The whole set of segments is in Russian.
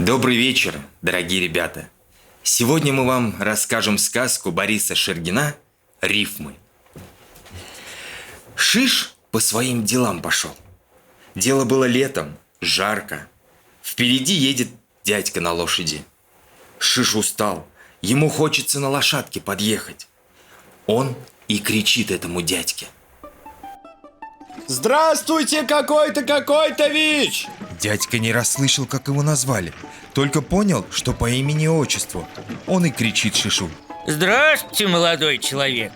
Добрый вечер, дорогие ребята! Сегодня мы вам расскажем сказку Бориса Шергина «Рифмы». Шиш по своим делам пошел. Дело было летом, жарко. Впереди едет дядька на лошади. Шиш устал, ему хочется на лошадке подъехать. Он и кричит этому дядьке: «Здравствуйте, какой-то Вич!» Дядька не расслышал, как его назвали, только понял, что по имени и отчеству. Он и кричит Шишу: Здравствуйте, молодой человек.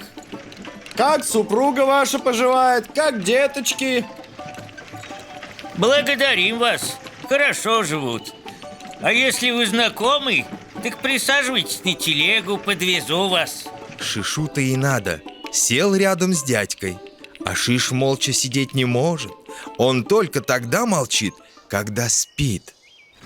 «Как супруга ваша поживает? Как деточки?» Благодарим вас, хорошо живут. А если вы знакомый, так присаживайтесь на телегу, подвезу вас. Шишу-то и надо. Сел рядом с дядькой. А Шиш молча сидеть не может. Он только тогда молчит, когда спит.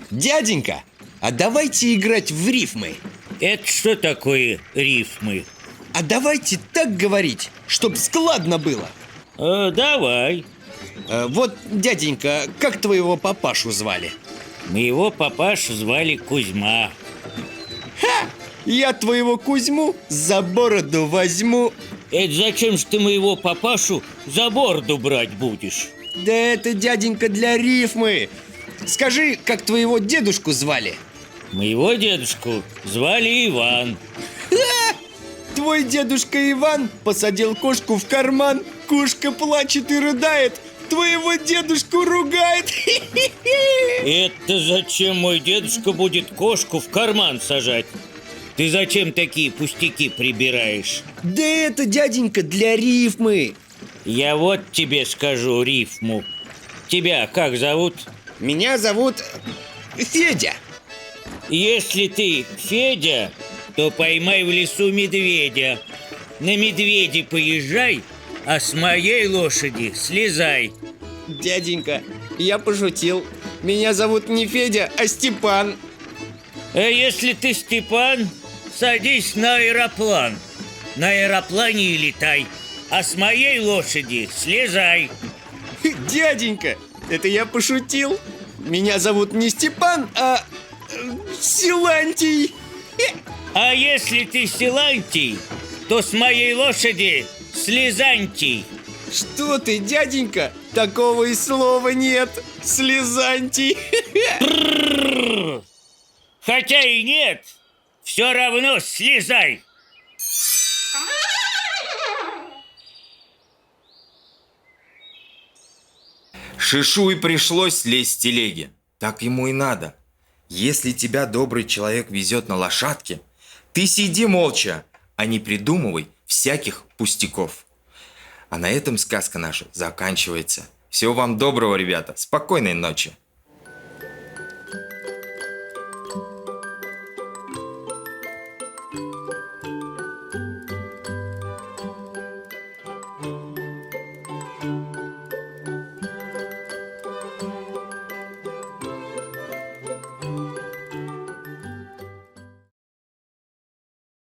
Дяденька, а давайте играть в рифмы. Это что такое рифмы? А давайте так говорить, чтоб складно было. Давай. Вот, дяденька, как твоего папашу звали? Моего папашу звали Кузьма. Я твоего Кузьму за бороду возьму. Это зачем же ты моего папашу за бороду брать будешь? Да это, дяденька, для рифмы. Скажи, как твоего дедушку звали? Моего дедушку звали Иван. Твой дедушка Иван посадил кошку в карман. Кошка плачет и рыдает, твоего дедушку ругает. Это зачем мой дедушка будет кошку в карман сажать? Ты зачем такие пустяки прибираешь? Да это, дяденька, для рифмы. Я вот тебе скажу рифму. Тебя как зовут? Меня зовут Федя. Если ты Федя, то поймай в лесу медведя. На медведе поезжай, а с моей лошади слезай. Дяденька, я пошутил. Меня зовут не Федя, а Степан. А если ты Степан, садись на аэроплан. На аэроплане и летай, а с моей лошади слезай. Дяденька, это я пошутил. Меня зовут не Степан, а Силантий. А если ты Силантий, то с моей лошади слезантий. Что ты, дяденька? Такого и слова нет. Слезантий. Хотя и нет, все равно слезай. Шишу и пришлось слезть с телеги. Так ему и надо. Если тебя добрый человек везет на лошадке, ты сиди молча, а не придумывай всяких пустяков. А на этом сказка наша заканчивается. Всего вам доброго, ребята. Спокойной ночи.